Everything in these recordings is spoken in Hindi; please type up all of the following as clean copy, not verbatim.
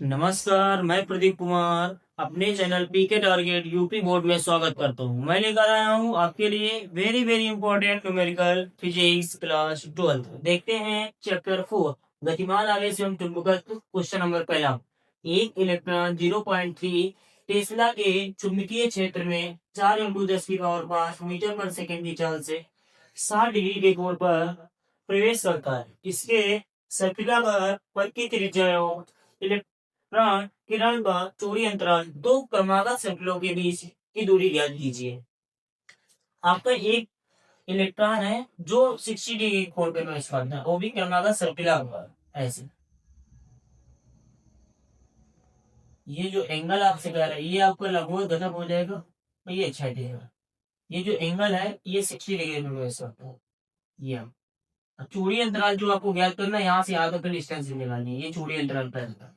नमस्कार, मैं प्रदीप कुमार अपने channel PK target UP board में स्वागत करता हूँ। मैं लेकर आया हूँ आपके लिए very very important numerical physics class 12। देखते हैं चैप्टर 4 गतिमान आवेश एवं चुंबकत्व। क्वेश्चन नंबर पहला, एक इलेक्ट्रॉन 0.3 टेस्ला के चुंबकीय क्षेत्र में 4 × 10⁵ मीटर पर सेकंड की चाल से 60 डिग्री के कोण पर प्रवेश करता है। इसके सर्पिलाकार पथ की त्रिज्या इलेक्ट्रॉन किरण का चौड़ी अंतराल दो क्रमागत सर्किलों के बीच की दूरी ज्ञात कीजिए। आपका एक इलेक्ट्रॉन है जो 60 डिग्री कोण पे प्रवेश करता है, वो भी क्रमागत सर्पिलाकार। ऐसे ये जो एंगल आपसे कह रहा है ये आपका लगभग खत्म हो जाएगा, ये अच्छा देगा। ये जो एंगल है ये 60 डिग्री में प्रवेश करता है। ये चौड़ी अंतराल जो आपको ज्ञात करना है, यहाँ से यहाँ तक डिस्टेंस निकालनी है, ये चौड़ी अंतराल पहला।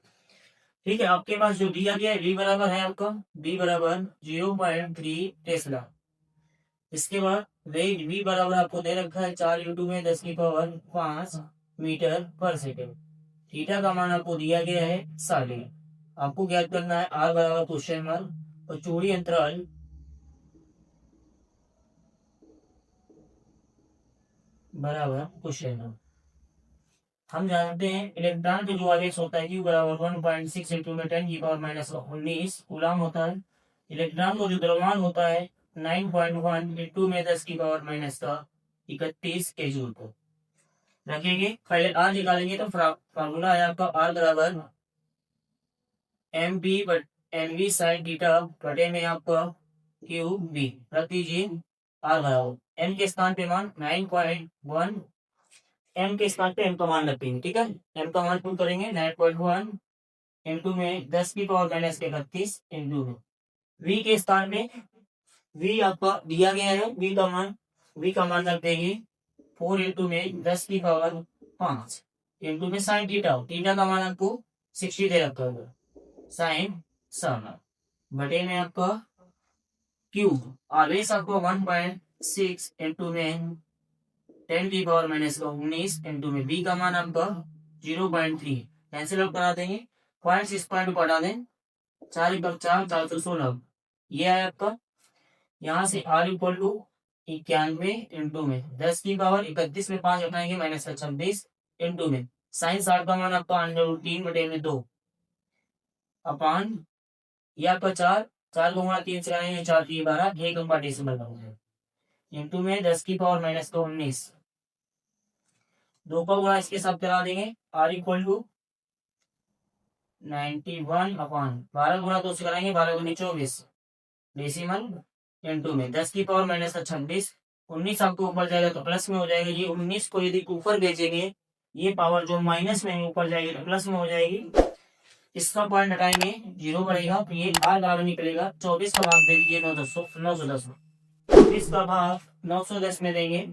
ठीक है, आपके पास जो दिया गया है v बराबर है आपका v बराबर 0.3 टेस्ला। इसके बाद v बराबर आपको दे रखा है 4 × 10⁵ मीटर पर सेकेंड। थीटा का मान आपको दिया गया है 60। आपको ज्ञात करना है r बराबर क्वेश्चन मार्क और चौड़ी अंतराल बराबर क्वेश्चन मार्क। हम जानते हैं इलेक्ट्रॉन का जो आवेश होता है Q बराबर 1.6 × 10⁻⁻19 कूलम होता है। इलेक्ट्रॉन का जो द्रव्यमान होता है 9.1 × 10⁻31 के जूल को रखेंगे। पहले आर निकालेंगे तो फार्मूला है आपका आर बराबर mv sin थीटा बटे में आपका QV रख दीजिए। आर बराबर एम के स्थान पे मान 9.1, एम के स्थान पे एम का मान रखेंगे। ठीक है, एम का मान पुट करेंगे 9.1 इंटू में 10⁻31 इंटू में वी के स्थान में वी आपका दिया गया है, वी का मान रख देंगे 4 इंटू में 10⁵ इंटू में साइन थीटा। थीटा का मान आपको 60 दे रखा होगा, साइन सन बटे में आपका क्यूब आवेश आपको 1.6 इंटू में 10⁻⁻19 इंटू में बी का मान आपका 0.3 कैंसिल आउट करा देंगे। पॉइंट इस पॉइंट को हटा दें, 4×4 = 416। ये है आपका, यहाँ से r इक्वल टू 91 इंटू में 10⁻31 में 5 हटाएंगे -26 इंटू में साइन 60 का मान आपका √3/2 अपान ये आपका 4 को गुणा 3 से कराएंगे 4 3 12 1 अंक डेसिमल इंटू में 10⁻⁻19 2 का गुणा इसके साथ करा देंगे। r इक्वल टू 91 अपान 12 गुणा 2 से कराएंगे 12 × 24 डेसिमल इंटू में 10⁻26 19 आपको ऊपर जाएगा तो प्लस में हो जाएगा। ये 19 को यदि ऊपर भेजेंगे ये पावर जो माइनस में ऊपर जाएगी तो प्लस में हो जाएगी। इसका पॉइंट हटाएंगे 0 बढ़ेगा तो ये r बराबर निकलेगा 24 का भाग दे दीजिए 910 में। 24 का भाग 910 में देंगे,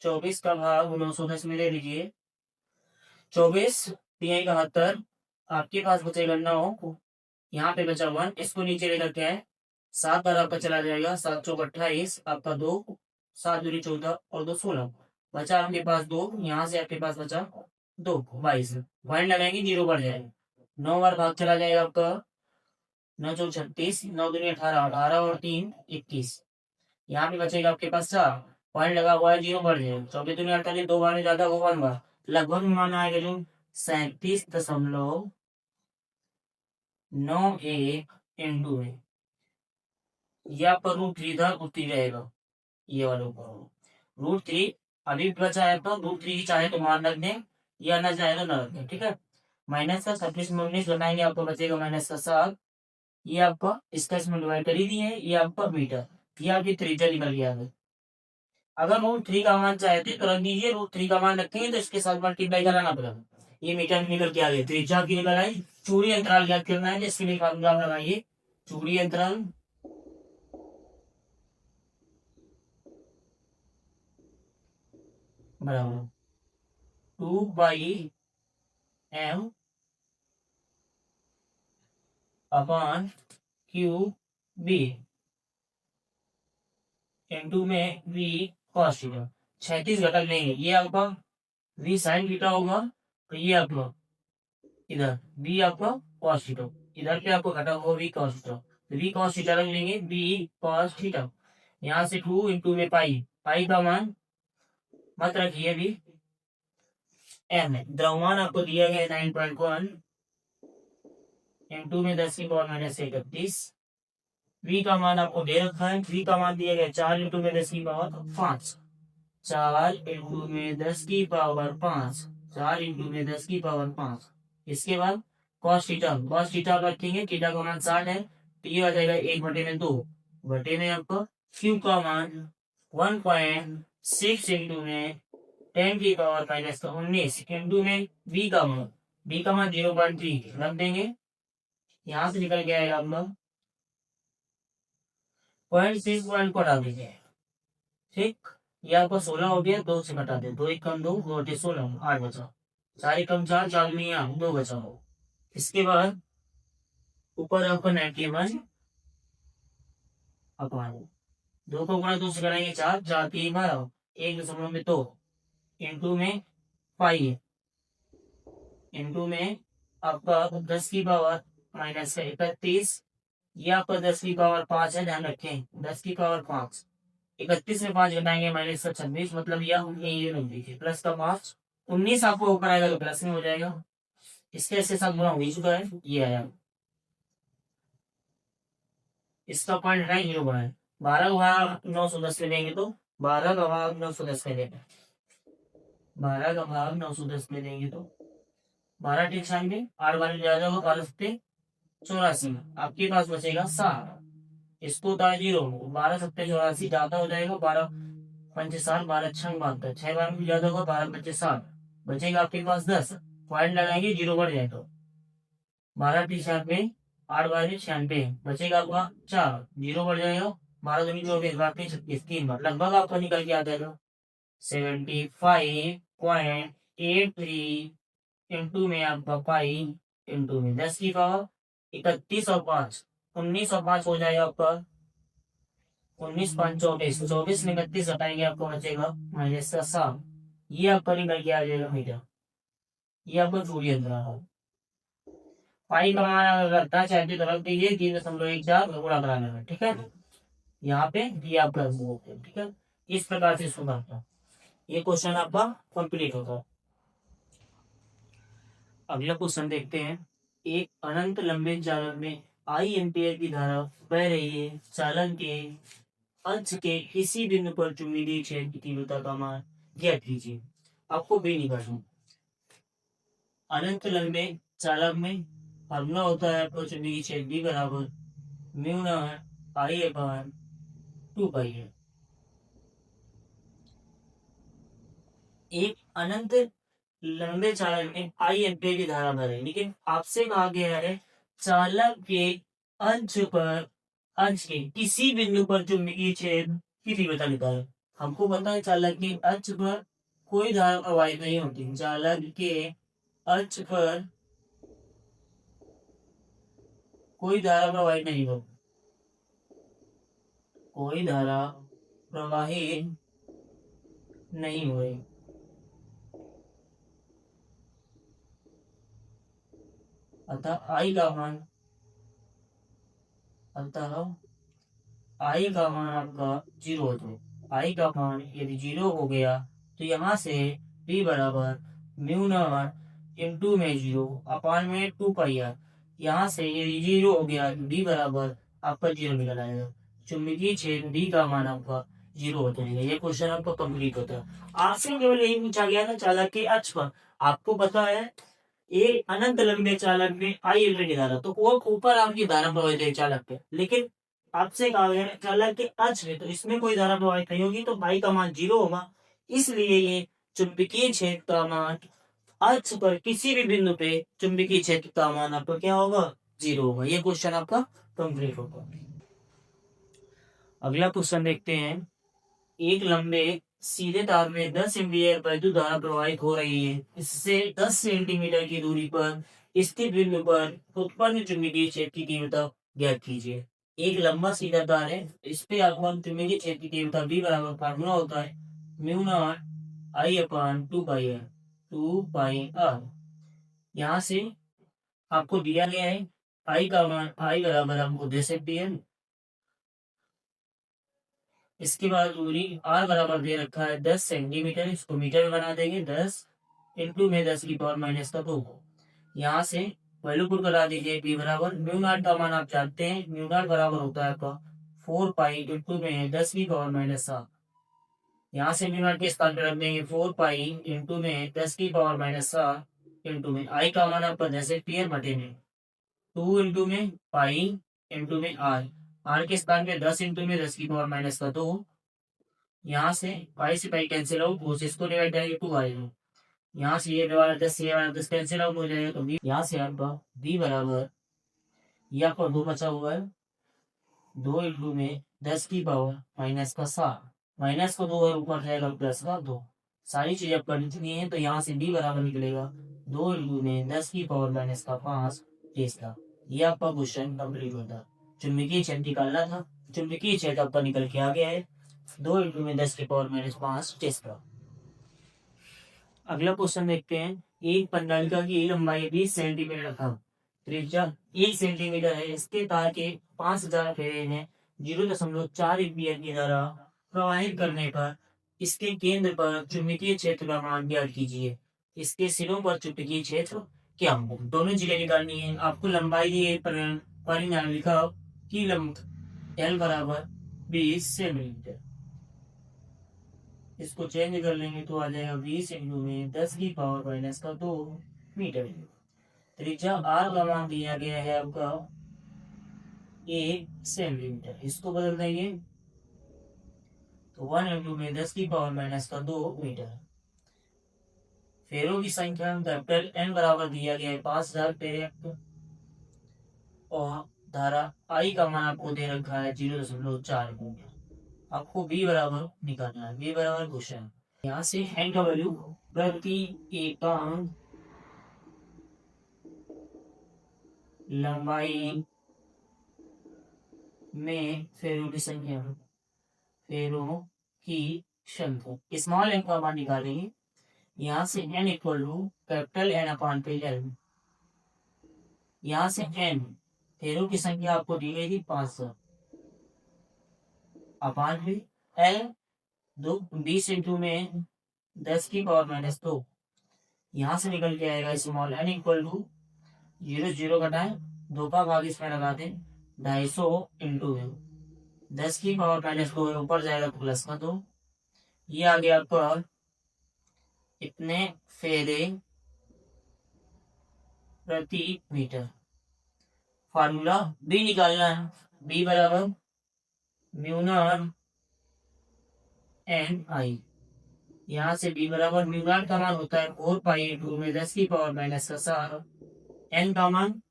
24 का भाग 910 में ले लीजिए। 24 3 71 आपके पास बचेगा 9, यहाँ पे बचा 1, इसको नीचे लेकर के आए 7 बार आपका चला जाएगा 7 × 4 = 28 आपका 2 7 दूरी 14 और 2 16 बचा आपके पास 2, यहाँ से आपके पास बचा 2 22 पॉइंट लगाएंगे 0 बढ़ जाएगा। 9 बार भाग चला जाएगा आपका 9 × 4 = 36 9 दूनी 18 18 और 3 21 यहाँ पे बचेगा आपके पास 4 पॉइंट लगा हुआ है 0 बढ़ जाएगा। 24 दूनी 48 2 बार में ज्यादा वो 1 बार लगभग मान आएगा जो 37.91 इंटू में ये आपका √3 था, √3 रहेगा ये वाला √3 अभी बचा है तो √3 चाहे तो मान रख दें या ना चाहे तो ना रख दें। ठीक है, माइनस का 36 में 19 बनाएंगे आपको बचेगा -7। ये आपका इसका इसमें डिवाइड कर ही दिए है, ये आपका मीटर, ये आपकी त्रिज्या निकल गया है। अगर √3 का मान चाहते तो रख दीजिए, √3 का मान रखेंगे तो इसके साथ मल्टीप्लाई कराना पड़ेगा। ये मीटर निकल के आ गया, त्रिज्या की निकल आई। चूड़ी अंतराल ज्ञात करना है जिसके लिए फार्मूला लगाइए, चूड़ी अंतराल बराबर 2/m अपान QB इंटू में V cos थीटा। 36 घटक लेंगे, ये आपका V sin थीटा होगा तो ये आपका इधर बी आपका कॉस थीटा, इधर पे आपको घटा हुआ B cos theta, B cos theta रख लेंगे, बी कॉस थीटा। यहाँ से 2 इंटू में पाई, पाई का मान मत रखिए अभी, एम है। द्रव्यमान आपको दिया गया 9.1 इंटू में 10 की पावर माइनस 31। वी का मान आपको दे रखा है, वी का मान दिया गया 4 इंटू में 10 की पावर 5, 4 इंटू में 10 की पावर 5, 4 इंटू में 10 की पावर 5। इसके बाद कॉस थीटा, कॉस थीटा रखेंगे, थीटा का मान 60 है, तो ये आ जाएगा 1/2 बटे में आपका क्यू का मान 1.6 इंटू में 10 की पावर माइनस 19 इंटू में बी का मान, बी का मान 0.3 रख देंगे। यहां से निकल के आएगा आपका 0.6 पॉइंट को हटा देंगे, ठीक। ये आपका 16 हो गया, 2 से घटा दे, 2 एक कम 2, 2 अठे 16, 8 बचा, 4 एक कम 4, 4 में 8, 2 बचा हो। इसके बाद ऊपर आपका 91 अपॉन 2 को गुणा 2 से कराएंगे 4, 4 3 12, 1.2 इंटू में पाई, इंटू में आपका 10 की पावर माइनस 31, ये आपका 10 की पावर 5 है, ध्यान रखें 10 की पावर 5, 31 में 5 घटाएंगे माइनस का 26, मतलब यह ये रख दीजिए प्लस का 5, 19 आपको ऊपर आएगा तो प्लस में हो जाएगा, इसके ऐसे साथ गुणा हो चुका है, ये आया, इसका पॉइंट है 0 बना है। 12 का भाग 910 में देंगे तो 12 का भाग 910 में देंगे, 12 का भाग 910 में देंगे तो 12 ठीक 96, 8 बार ज्यादा होगा 12 सत्ते 84, आपके पास बचेगा 7, इसको उतार 0, 12 सत्ते 84 ज्यादा हो जाएगा, 12 पंचे 7, 12 छंग 72, 6 बार भी ज्यादा होगा, 12 पंचे 7, बचेगा आपके पास 10, पॉइंट लगाएंगे 0 बढ़ जाए तो 12 टी 7 में 8 बार 96, बचेगा आपका 4, 0 बढ़ जाएगा, 12 दूनी 24, बाकी 36, 3 बार लगभग आपका निकल के आ जाएगा 75.83 इंटू में आपका पाई इंटू में 10 की पावर 31 और 5, 19 और 5 हो जाएगा आपका 19 5 24, 24 में 31 हटाएंगे आपको बचेगा माइनस का 7, ये आपका निकल के आ जाएगा मीटर, ये आपका चूड़ी अंतराल है। पाई का मान अगर रखता है चाहे तो रख दीजिए 3.14 गुणा कराने में, ठीक है, यहाँ पे ये आप रख दो, ठीक है, इस प्रकार से इसको करता है। ये क्वेश्चन आपका कंप्लीट होगा। अगला क्वेश्चन देखते हैं, एक अनंत लंबे चालक में आई एम्पियर की धारा बह रही है, चालक के अंश के किसी बिंदु पर चुंबकीय क्षेत्र की तीव्रता का मान ज्ञात कीजिए। आपको बी निकालना, अनंत लंबे चालक में फॉर्मूला होता है आपको चुंबकीय क्षेत्र बी बराबर म्यू नॉट आई अपॉन 2 पाई है। एक अनंत लंबे चालक में आई एम्पियर की धारा बह रही है, लेकिन आपसे कहा गया है चालक के अंश के किसी बिंदु पर चुंबकीय क्षेत्र की तीव्रता निकालें। हमको पता है चालक के अंश पर कोई धारा प्रवाहित नहीं होती, चालक के अंश पर कोई धारा प्रवाहित नहीं होती, कोई धारा प्रवाहित नहीं हुई, अतः आई का मान आपका 0 हो, तो आई का मान यदि 0 हो गया तो यहाँ से b बराबर म्यू नॉट इंटू में 0 अपान में 2 पाई आर, यहाँ से यदि 0 हो गया तो d बराबर आपका 0 निकल आएगा, चुंबकीय क्षेत्र d का मान आपका 0 हो जाएगा। ये क्वेश्चन आपका कंप्लीट होता है। आपसे केवल यही पूछा गया था चालक के अक्ष पर, आपको पता है एक अनंत लंबे चालक में आई एम्पियर की धारा, तो वो ऊपर आपकी धारा प्रवाहित है चालक पे, लेकिन आपसे कहा गया चालक के अक्ष में, तो इसमें कोई धारा प्रवाहित नहीं होगी, तो भाई का मान 0 होगा, इसलिए ये चुंबकीय क्षेत्र का मान अक्ष पर किसी भी बिंदु पे चुंबकीय क्षेत्र का मान आपका क्या होगा 0 होगा। ये क्वेश्चन आपका कंप्लीट होगा। अगला क्वेश्चन देखते हैं, एक लंबे सीधे तार में 10 एम्पीयर वैद्युत धारा प्रवाहित हो रही है, इससे 10 सेंटीमीटर की दूरी पर स्थित बिंदु पर उत्पन्न चुंबकीय क्षेत्र की तीव्रता ज्ञात कीजिए। एक लंबा सीधा तार है, इस पे आपको चुंबकीय क्षेत्र की तीव्रता बी बराबर फार्मूला होता है mu naught I upon 2 pi r, 2 pi r. यहाँ से आपको दिया गया है आई का मान, आई बराबर हमको दे सकती है। इसके बाद दूरी आर बराबर दे रखा है 10 सेंटीमीटर, इसको मीटर में बना देंगे। 10 इंटू में 10 की पावर माइनस का 2। यहाँ से वैल्यू पुट करा दीजिए। बी बराबर म्यू नॉट का मान आप जानते हैं, म्यू नॉट बराबर होता है आपका 4 पाई इंटू में 10 की पावर माइनस 7। यहाँ से म्यू नॉट के स्थान पर रख देंगे 4 पाई इंटू में 10 की पावर माइनस 7 इंटू में आई का मान आपका जैसे क्लियर बटे में 2 इंटू में पाई इंटू में आर, आर के स्थान पे 10 इंटू में 10 की पावर माइनस का 2। यहाँ से पाई से पाई कैंसिल आउट, इसको डिवाइड करेंगे 2 आएगा। यहाँ से ये वाला 10 ये वाला 10 कैंसिल आउट हो जाएगा, तो यहाँ से आपका बी बराबर ये आपका 2 बचा हुआ है, 2 इंटू में 10 की पावर माइनस का 7, माइनस का 2 है ऊपर जाएगा प्लस का 2। सारी चीजें आपका लिखनी है, तो यहाँ से डी बराबर निकलेगा 2 इंटू में 10 की पावर माइनस का 5 टेस्ला। ये आपका क्वेश्चन कंप्लीट होता। चुंबकीय क्षेत्र निकालना था, चुंबकीय क्षेत्र आपका निकल के आ गया है 2 इंटू में 10 की पावर माइनस 5 टेस्ला। अगला क्वेश्चन देखते हैं। एक प्रणालिका की लंबाई 20 सेंटीमीटर था, त्रिज्या 1 सेंटीमीटर है, इसके तार के 5000 फेरे हैं, 0.4 एम्पीयर की धारा प्रवाहित करने पर इसके केंद्र पर चुंबकीय क्षेत्र का मान ज्ञात कीजिए। इसके सिरों पर चुंबकीय क्षेत्र क्या हो। दोनों चीजें निकालनी है आपको। लंबाई दी परिणालिका की लंबाई एल बराबर 20 सेंटीमीटर, इसको चेंज कर लेंगे तो आ जाएगा 20 इंटू में 10 की पावर माइनस का 2 मीटर। त्रिज्या आर का मान दिया गया है आपका 1 सेंटीमीटर, इसको बदल देंगे तो 1 इंटू में 10 की पावर माइनस का 2 मीटर। फेरों की संख्या कैपिटल एन बराबर दिया गया है 5000 फेरे, और धारा आई का मान आपको दे रखा है 0.4 एम्पीयर। आपको बी बराबर निकालना है, बी बराबर क्वेश्चन। यहाँ से एन का वैल्यू प्रति एकांक लंबाई में फेरों की संख्या, फेरों की संख्या स्मॉल एन का मान निकालेंगे। यहाँ से n equal to capital N upon पे एल। यहाँ से एन फेरों की संख्या आपको दी गई थी 500 अपॉन पे एल 20 इंटू में 10 की पावर माइनस 2। यहाँ से निकल के आएगा स्मॉल एन इक्वल टू 0 घटाए 2 का भाग इसमें लगा दें 250 इंटू 10 की पावर माइनस 2 ऊपर जाएगा तो प्लस का 2। ये आ गया आपका इतने फेरे प्रति मीटर। फार्मूला बी निकालना है, बी बराबर म्यू नॉट एन आई। यहाँ से बी बराबर म्यू नॉट का मान होता है 4 पाई इंटू में 10 की पावर माइनस का 7, एन का मान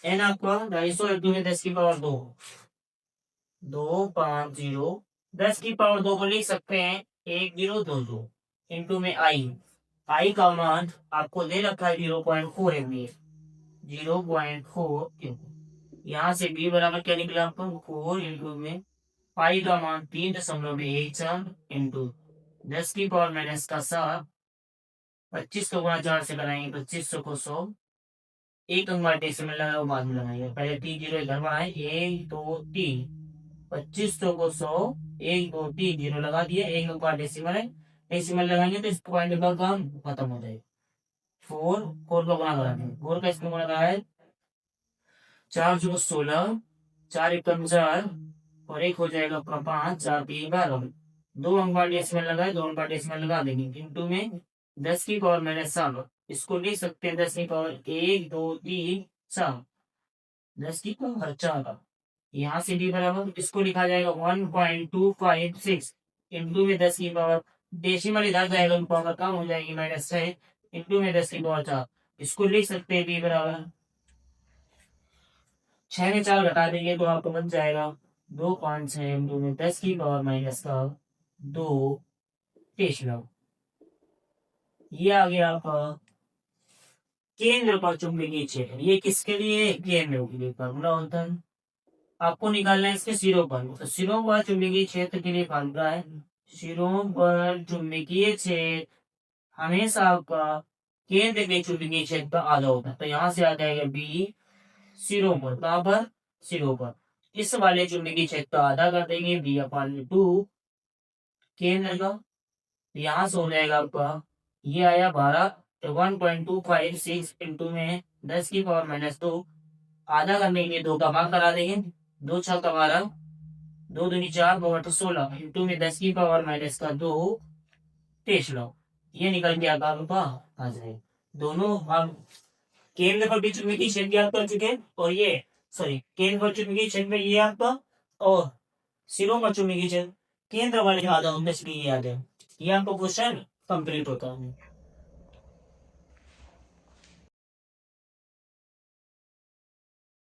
एन आपका 250 इंटू में 10 की पावर 2 250 10 की पावर 2 को लिख सकते हैं 1022 इंटू में आई, आई का मान आपको दे रखा है 0.4 एम्पीयर, 0.4। यहाँ से बी बराबर क्या निकला आपको 4 इंटू में पाई का मान 3.14 इंटू 10 की पावर माइनस का 7। 25 को गुणा 4 से बनाएंगे 2500 को 100, एक अंक डेसिमल लगाओ बाद में लगाएंगे, पहले 3 0 इधर बनाए 1 2 3, 2500 को 100 1 2 3 0 लगा दिए, एक अंक डेसिमल है, डेसिमल लगाएंगे तो इस पॉइंट का काम खत्म हो जाएगा। 4 4 का गुणा करा देंगे, 4 का इसमें गुणा करा है 4 जो 16, 4 एक 4 और एक हो जाएगा आपका 5, 4 3 12, 2 अंक डेसिमल लगाए 2 अंक डेसिमल लगा देंगे इंटू में 10 की पावर माइनस 7। इसको लिख सकते हैं 10 की पावर 1 2 3 4, 10 की पावर 4। यहाँ से डी बराबर इसको लिखा जाएगा 1.256 इंटू में 10 की पावर डेसिमल इधर जाएगा तो पावर कम हो जाएगी -6 इंटू में 10 की पावर 4। इसको लिख सकते हैं डी बराबर 6 में 4 घटा देंगे तो आपको बन जाएगा 2.6 इंटू में 10 की पावर माइनस का 2 टेस्ला। ये आ गया आपका केंद्र पर चुंबकीय क्षेत्र। ये किसके लिए केंद्र के लिए फार्मूला होता है, आपको निकालना है इसके सिरों पर। तो सिरों पर चुंबकीय क्षेत्र के लिए फार्मूला है, सिरों पर चुंबकीय क्षेत्र हमेशा आपका केंद्र के चुंबकीय क्षेत्र आधा होता है, तो यहाँ से आ जाएगा बी सिरों पर, कहाँ पर, सिरों पर। इस वाले चुंबकीय क्षेत्र आधा कर देंगे B/2 केंद्र का, यहाँ से हो जाएगा आपका, ये आया 12, तो 1.256 इंटू में 10⁻², आधा करने के लिए 2 का भाग करा देंगे, 2 छक 12, 2 दूनी 4, 16 इंटू में 10⁻², टेस्ला। ये निकल के आता आपका आ जाए। दोनों हम केंद्र पर भी चुंबकीय क्षेत्र ज्ञात कर चुके हैं, और ये सॉरी केंद्र पर चुंबकीय क्षेत्र ये आपका, और सिरों पर चुंबकीय क्षेत्र केंद्र वाले आधा होने, इसलिए याद है। ये आपको क्वेश्चन कंप्लीट होता है।